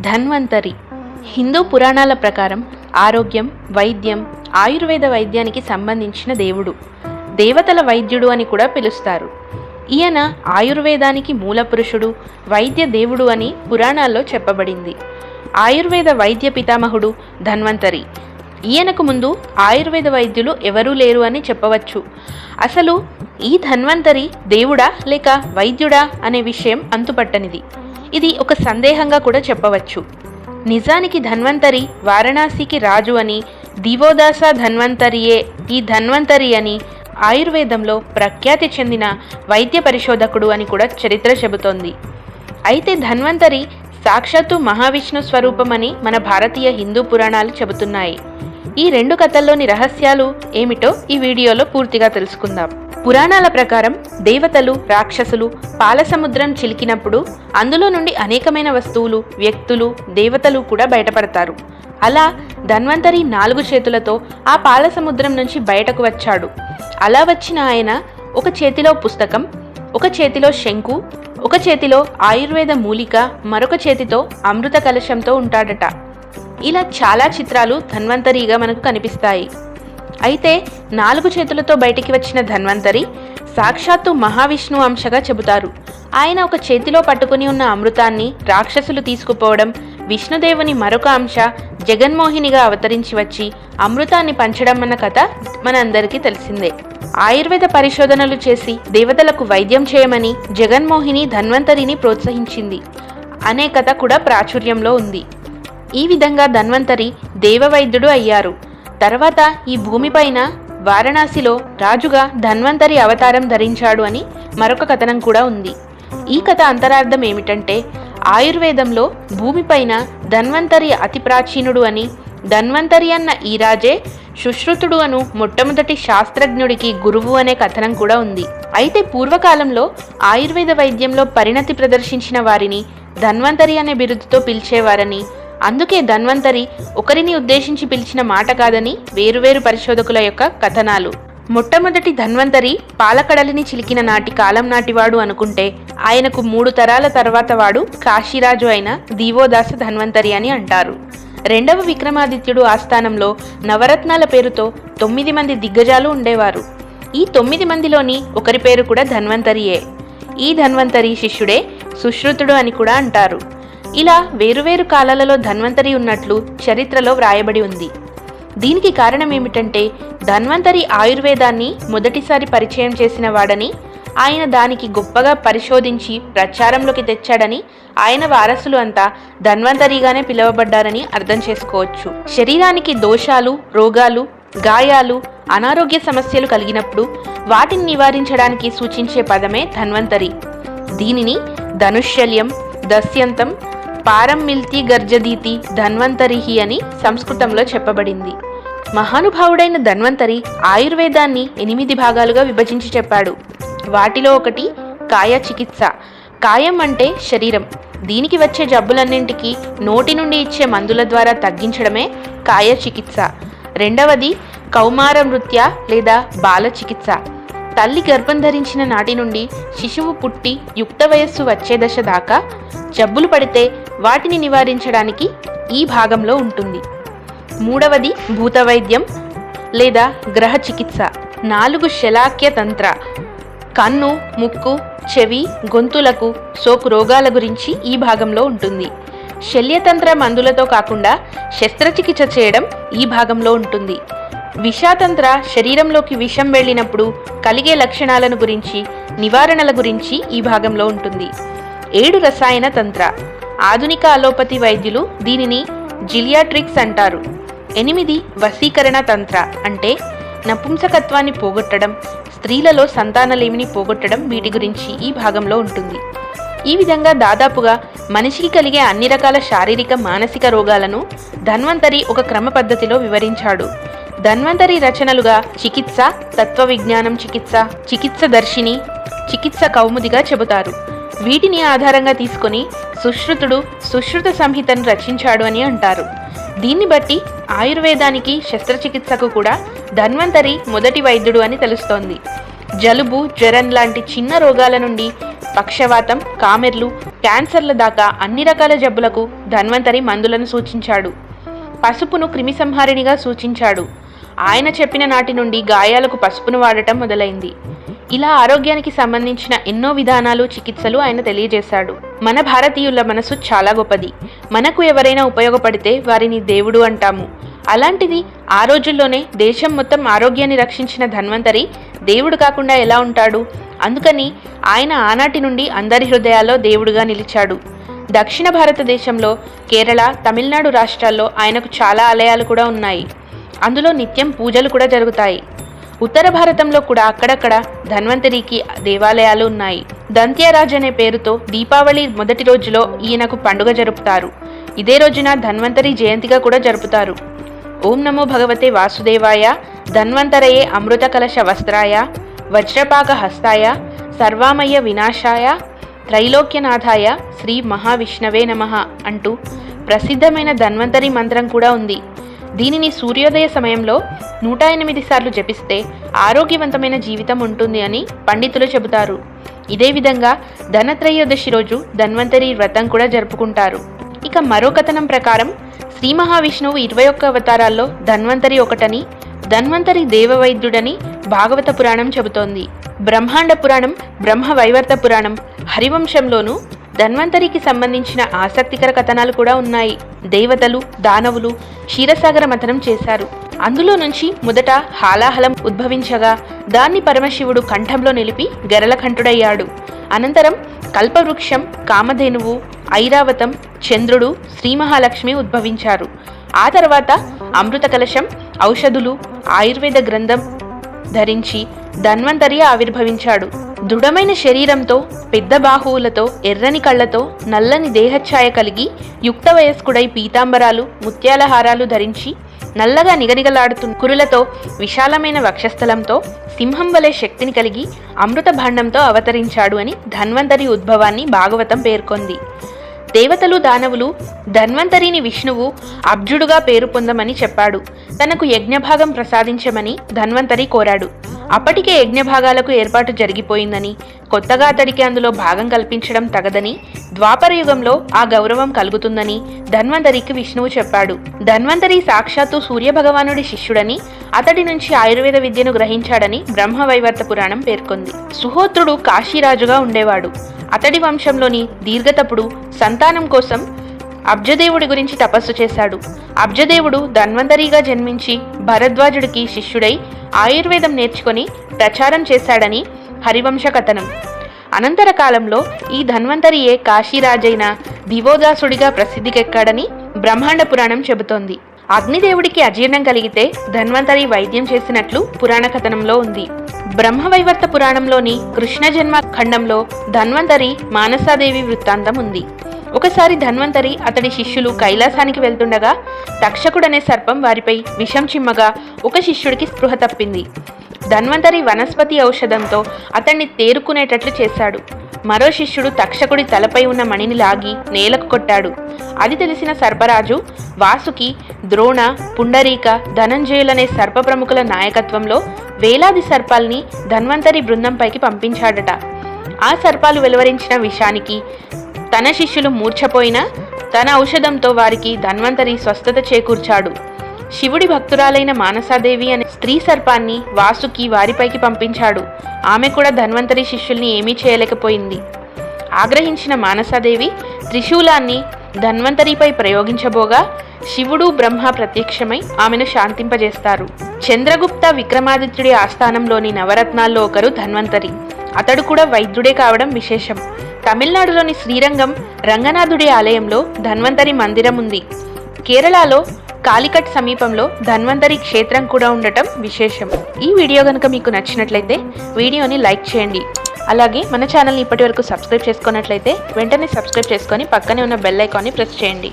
ధన్వంతరి హిందూ పురాణాల ప్రకారం ఆరోగ్యం, వైద్యం, ఆయుర్వేద వైద్యానికి సంబంధించిన దేవుడు. దేవతల వైద్యుడు అని కూడా పిలుస్తారు. ఈయన ఆయుర్వేదానికి మూలపురుషుడు, వైద్య దేవుడు అని పురాణాల్లో చెప్పబడింది. ఆయుర్వేద వైద్య పితామహుడు ధన్వంతరి. ఈయనకు ముందు ఆయుర్వేద వైద్యులు ఎవరూ లేరు అని చెప్పవచ్చు. అసలు ఈ ధన్వంతరి దేవుడా లేక వైద్యుడా అనే విషయం అంతుపట్టనిది. ఇది ఒక సందేహంగా కూడా చెప్పవచ్చు. నిజానికి ధన్వంతరి వారణాసికి రాజు అని, దివోదాస ధన్వంతరియే ఈ ధన్వంతరి అని ఆయుర్వేదంలో ప్రఖ్యాతి చెందిన వైద్య పరిశోధకుడు అని కూడా చరిత్ర చెబుతోంది. అయితే ధన్వంతరి సాక్షాత్తు మహావిష్ణు స్వరూపమని మన భారతీయ హిందూ పురాణాలు చెబుతున్నాయి. ఈ రెండు కథల్లోని రహస్యాలు ఏమిటో ఈ వీడియోలో పూర్తిగా తెలుసుకుందాం. పురాణాల ప్రకారం దేవతలు, రాక్షసులు పాలసముద్రం చిలికినప్పుడు అందులో నుండి అనేకమైన వస్తువులు, వ్యక్తులు, దేవతలు కూడా బయటపడతారు. అలా ధన్వంతరి 4 చేతులతో ఆ పాలసముద్రం నుంచి బయటకు వచ్చాడు. అలా వచ్చిన ఆయన ఒక చేతిలో పుస్తకం, ఒక చేతిలో శంకు, ఒక చేతిలో ఆయుర్వేద మూలిక, మరొక చేతితో అమృత కలశంతో ఉంటాడట. ఇలా చాలా చిత్రాలు ధన్వంతరిగా మనకు కనిపిస్తాయి. అయితే 4 చేతులతో బయటికి వచ్చిన ధన్వంతరి సాక్షాత్తు మహావిష్ణు అంశగా చెబుతారు. ఆయన ఒక చేతిలో పట్టుకుని ఉన్న అమృతాన్ని రాక్షసులు తీసుకుపోవడం, విష్ణుదేవుని మరొక అంశ జగన్మోహినిగా అవతరించి వచ్చి అమృతాన్ని పంచడం అన్న కథ మనందరికీ తెలిసిందే. ఆయుర్వేద పరిశోధనలు చేసి దేవతలకు వైద్యం చేయమని జగన్మోహిని ధన్వంతరిని ప్రోత్సహించింది అనే కథ కూడా ప్రాచుర్యంలో ఉంది. ఈ విధంగా ధన్వంతరి దేవవైద్యుడు అయ్యారు. తర్వాత ఈ భూమిపైన వారణాసిలో రాజుగా ధన్వంతరి అవతారం ధరించాడు అని మరొక కథనం కూడా ఉంది. ఈ కథ అంతరార్థం ఏమిటంటే, ఆయుర్వేదంలో భూమిపైన ధన్వంతరి అతి ప్రాచీనుడు అని, ధన్వంతరి అన్న ఈ రాజే సుశ్రుతుడు అను మొట్టమొదటి శాస్త్రజ్ఞుడికి గురువు అనే కథనం కూడా ఉంది. అయితే పూర్వకాలంలో ఆయుర్వేద వైద్యంలో పరిణతి ప్రదర్శించిన వారిని ధన్వంతరి అనే బిరుదుతో పిలిచేవారని, అందుకే ధన్వంతరి ఒకరిని ఉద్దేశించి పిలిచిన మాట కాదని వేరువేరు పరిశోధకుల యొక్క కథనాలు. మొట్టమొదటి ధన్వంతరి పాలకడలిని చిలికిన నాటి కాలం నాటివాడు అనుకుంటే, ఆయనకు 3 తరాల తర్వాత వాడు కాశీరాజు అయిన దివోదాస ధన్వంతరి అని అంటారు. రెండవ విక్రమాదిత్యుడు ఆస్థానంలో నవరత్నాల పేరుతో 9 మంది దిగ్గజాలు ఉండేవారు. ఈ 9 మందిలోని ఒకరి పేరు కూడా ధన్వంతరియే. ఈ ధన్వంతరి శిష్యుడే సుశ్రుతుడు అని కూడా అంటారు. ఇలా వేరువేరు కాలాలలో ధన్వంతరి ఉన్నట్లు చరిత్రలో వ్రాయబడి ఉంది. దీనికి కారణం ఏమిటంటే, ధన్వంతరి ఆయుర్వేదాన్ని మొదటిసారి పరిచయం చేసిన వాడని, ఆయన దానికి గొప్పగా పరిశోధించి ప్రచారంలోకి తెచ్చాడని, ఆయన వారసులు అంతా ధన్వంతరిగానే పిలువబడ్డారని అర్థం చేసుకోవచ్చు. శరీరానికి దోషాలు, రోగాలు, గాయాలు, అనారోగ్య సమస్యలు కలిగినప్పుడు వాటిని నివారించడానికి సూచించే పదమే ధన్వంతరి. దీనిని ధనుష్యల్యం, దస్యంతం, పారంమిల్తి గర్జదీతి ధన్వంతరిహి అని సంస్కృతంలో చెప్పబడింది. మహానుభావుడైన ధన్వంతరి ఆయుర్వేదాన్ని 8 భాగాలుగా విభజించి చెప్పాడు. వాటిలో ఒకటి కాయ చికిత్స. కాయం అంటే శరీరం. దీనికి వచ్చే జబ్బులన్నింటికి నోటి నుండి ఇచ్చే మందుల ద్వారా తగ్గించడమే కాయ చికిత్స. రెండవది కౌమార నృత్య లేదా బాల చికిత్స. తల్లి గర్భం ధరించిన నాటి నుండి శిశువు పుట్టి యుక్త వయస్సు వచ్చే దశ దాకా జబ్బులు పడితే వాటిని నివారించడానికి ఈ భాగంలో ఉంటుంది. మూడవది భూత వైద్యం లేదా గ్రహ చికిత్స. 4 శలాక్య తంత్ర. కన్ను, ముక్కు, చెవి, గొంతులకు సోకు రోగాల గురించి ఈ భాగంలో ఉంటుంది. శల్యతంత్ర మందులతో కాకుండా శస్త్రచికిత్స చేయడం ఈ భాగంలో ఉంటుంది. విషాతంత్ర శరీరంలోకి విషం వెళ్ళినప్పుడు కలిగే లక్షణాలను గురించి, నివారణల గురించి ఈ భాగంలో ఉంటుంది. 7 రసాయన తంత్ర. ఆధునిక అలోపతి వైద్యులు దీనిని జిలియాట్రిక్స్ అంటారు. 8 వశీకరణ తంత్ర అంటే నపుంసకత్వాన్ని పోగొట్టడం, స్త్రీలలో సంతానలేమిని పోగొట్టడం, వీటి గురించి ఈ భాగంలో ఉంటుంది. ఈ విధంగా దాదాపుగా మనిషికి కలిగే అన్ని రకాల శారీరక, మానసిక రోగాలను ధన్వంతరి ఒక క్రమ పద్ధతిలో వివరించాడు. ధన్వంతరి రచనలుగా చికిత్స, తత్వ విజ్ఞానం చికిత్స, చికిత్స దర్శిని, చికిత్స కౌముదిగా చెబుతారు. వీటిని ఆధారంగా తీసుకొని సుశ్రుతుడు సుశ్రుత సంహితను రచించాడు అని అంటారు. దీన్ని బట్టి ఆయుర్వేదానికి, శస్త్రచికిత్సకు కూడా ధన్వంతరి మొదటి వైద్యుడు అని తెలుస్తోంది. జలుబు, జ్వరం లాంటి చిన్న రోగాల నుండి పక్షవాతం, కామెర్లు, క్యాన్సర్ల దాకా అన్ని రకాల జబ్బులకు ధన్వంతరి మందులను సూచించాడు. పసుపును క్రిమిసంహారిణిగా సూచించాడు. ఆయన చెప్పిన నాటి నుండి గాయాలకు పసుపును వాడటం మొదలైంది. ఇలా ఆరోగ్యానికి సంబంధించిన ఎన్నో విధానాలు, చికిత్సలు ఆయన తెలియజేశాడు. మన భారతీయుల మనసు చాలా గొప్పది. మనకు ఎవరైనా ఉపయోగపడితే వారిని దేవుడు అంటాము. అలాంటిది ఆ రోజుల్లోనే దేశం మొత్తం ఆరోగ్యాన్ని రక్షించిన ధన్వంతరి దేవుడు కాకుండా ఎలా ఉంటాడు? అందుకని ఆయన ఆనాటి నుండి అందరి హృదయాల్లో దేవుడుగా నిలిచాడు. దక్షిణ భారతదేశంలో కేరళ, తమిళనాడు రాష్ట్రాల్లో ఆయనకు చాలా ఆలయాలు కూడా ఉన్నాయి. అందులో నిత్యం పూజలు కూడా జరుగుతాయి. ఉత్తర భారతంలో కూడా అక్కడక్కడ ధన్వంతరికి దేవాలయాలు ఉన్నాయి. దంత్యరాజ్ అనే పేరుతో దీపావళి మొదటి రోజులో ఈయనకు పండుగ జరుపుతారు. ఇదే రోజున ధన్వంతరి జయంతిగా కూడా జరుపుతారు. ఓం నమో భగవతే వాసుదేవాయ, ధన్వంతరయే అమృత కలశ వస్త్రాయ, వజ్రపాక హస్తాయ, సర్వామయ వినాశాయ, త్రైలోక్యనాథాయ, శ్రీ మహావిష్ణవే నమః అంటూ ప్రసిద్ధమైన ధన్వంతరి మంత్రం కూడా ఉంది. దీనిని సూర్యోదయ సమయంలో 108 సార్లు జపిస్తే ఆరోగ్యవంతమైన జీవితం ఉంటుంది అని పండితులు చెబుతారు. ఇదే విధంగా ధనత్రయోదశి రోజు ధన్వంతరి వ్రతం కూడా జరుపుకుంటారు. ఇక మరో కథనం ప్రకారం శ్రీ మహావిష్ణువు 21 అవతారాల్లో ధన్వంతరి ఒకటని, ధన్వంతరి దేవవైద్యుడని భాగవత పురాణం చెబుతోంది. బ్రహ్మాండ పురాణం, బ్రహ్మ వైవర్త పురాణం, హరివంశంలోనూ ధన్వంతరికి సంబంధించిన ఆసక్తికర కథనాలు కూడా ఉన్నాయి. దేవతలు, దానవులు క్షీరసాగర మథనం చేశారు. అందులో నుంచి మొదట హాలాహలం ఉద్భవించగా దాన్ని పరమశివుడు కంఠంలో నిలిపి గరళకంఠుడయ్యాడు. అనంతరం కల్పవృక్షం, కామధేనువు, ఐరావతం, చంద్రుడు, శ్రీ మహాలక్ష్మి ఉద్భవించారు. ఆ తర్వాత అమృత కలశం, ఔషధులు, ఆయుర్వేద గ్రంథం ధరించి ధన్వంతరి ఆవిర్భవించాడు. దృఢమైన శరీరంతో, పెద్ద బాహువులతో, ఎర్రని కళ్లతో, నల్లని దేహఛాయ కలిగి యుక్త వయస్కుడై పీతాంబరాలు, ముత్యాల హారాలు ధరించి నల్లగా నిగనిగలాడుతున్న కురులతో, విశాలమైన వక్షస్థలంతో, సింహం వలె శక్తిని కలిగి అమృత భాండంతో అవతరించాడు అని ధన్వంతరి ఉద్భవాన్ని భాగవతం పేర్కొంది. దేవతలు, దానవులు ధన్వంతరిని విష్ణువు అబ్జుడుగా పేరు పొందమని చెప్పాడు. తనకు యజ్ఞభాగం ప్రసాదించమని ధన్వంతరి కోరాడు. అప్పటికే యజ్ఞభాగాలకు ఏర్పాటు జరిగిపోయిందని, కొత్తగా అతడికి అందులో భాగం కల్పించడం తగదని, ద్వాపర యుగంలో ఆ గౌరవం కలుగుతుందని ధన్వంతరికి విష్ణువు చెప్పాడు. ధన్వంతరి సాక్షాత్తు సూర్యభగవానుడి శిష్యుడని, అతడి నుంచి ఆయుర్వేద విద్యను గ్రహించాడని బ్రహ్మవైవర్త పురాణం పేర్కొంది. సుహోత్రుడు కాశీరాజుగా ఉండేవాడు. అతడి వంశంలోని దీర్ఘతపుడు సంతానం కోసం అబ్జదేవుడి గురించి తపస్సు చేశాడు. అబ్జదేవుడు ధన్వంతరిగా జన్మించి భరద్వాజుడికి శిష్యుడై ఆయుర్వేదం నేర్చుకొని ప్రచారం చేశాడని హరివంశ కథనం. అనంతర కాలంలో ఈ ధన్వంతరియే కాశీరాజైన దివోదాసుడిగా ప్రసిద్ధికెక్కాడని బ్రహ్మాండ పురాణం చెబుతోంది. అగ్నిదేవుడికి అజీర్ణం కలిగితే ధన్వంతరి వైద్యం చేసినట్లు పురాణ కథనంలో ఉంది. బ్రహ్మవైవర్త పురాణంలోని కృష్ణ జన్మ ఖండంలో ధన్వంతరి మానసాదేవి వృత్తాంతం ఉంది. ఒకసారి ధన్వంతరి, అతడి శిష్యులు కైలాసానికి వెళ్తుండగా తక్షకుడనే సర్పం వారిపై విషం చిమ్మగా ఒక శిష్యుడికి స్పృహ తప్పింది. ధన్వంతరి వనస్పతి ఔషధంతో అతన్ని తేరుకునేటట్లు చేశాడు. మరో శిష్యుడు తక్షకుడి తలపై ఉన్న మణిని లాగి నేలకు కొట్టాడు. అది తెలిసిన సర్పరాజు వాసుకి, ద్రోణ, పుండరీక, ధనంజయులనే సర్ప ప్రముఖుల నాయకత్వంలో వేలాది సర్పాల్ని ధన్వంతరి బృందంపైకి పంపించాడట. ఆ సర్పాలు వెలువరించిన విషానికి తన శిష్యులు మూర్ఛపోయినా తన ఔషధంతో వారికి ధన్వంతరి స్వస్థత చేకూర్చాడు. శివుడి భక్తురాలైన మానసాదేవి అనే స్త్రీ సర్పాన్ని వాసుకి వారిపైకి పంపించాడు. ఆమె కూడా ధన్వంతరి శిష్యుల్ని ఏమీ చేయలేకపోయింది. ఆగ్రహించిన మానసాదేవి త్రిశూలాన్ని ధన్వంతరిపై ప్రయోగించబోగా శివుడు, బ్రహ్మ ప్రత్యక్షమై ఆమెను శాంతింపజేస్తారు. చంద్రగుప్త విక్రమాదిత్యుడి ఆస్థానంలోని నవరత్నాల్లో ఒకరు ధన్వంతరి. అతడు కూడా వైద్యుడే కావడం విశేషం. తమిళనాడులోని శ్రీరంగం రంగనాథుడి ఆలయంలో ధన్వంతరి మందిరం ఉంది. కేరళలో కాలికట్ సమీపంలో ధన్వంతరి క్షేత్రం కూడా ఉండటం విశేషం. ఈ వీడియో కనుక మీకు నచ్చినట్లయితే వీడియోని లైక్ చేయండి. అలాగే మన ఛానల్ని ఇప్పటివరకు సబ్స్క్రైబ్ చేసుకున్నట్లయితే వెంటనే సబ్స్క్రైబ్ చేసుకొని పక్కనే ఉన్న బెల్ ఐకాన్ని ప్రెస్ చేయండి.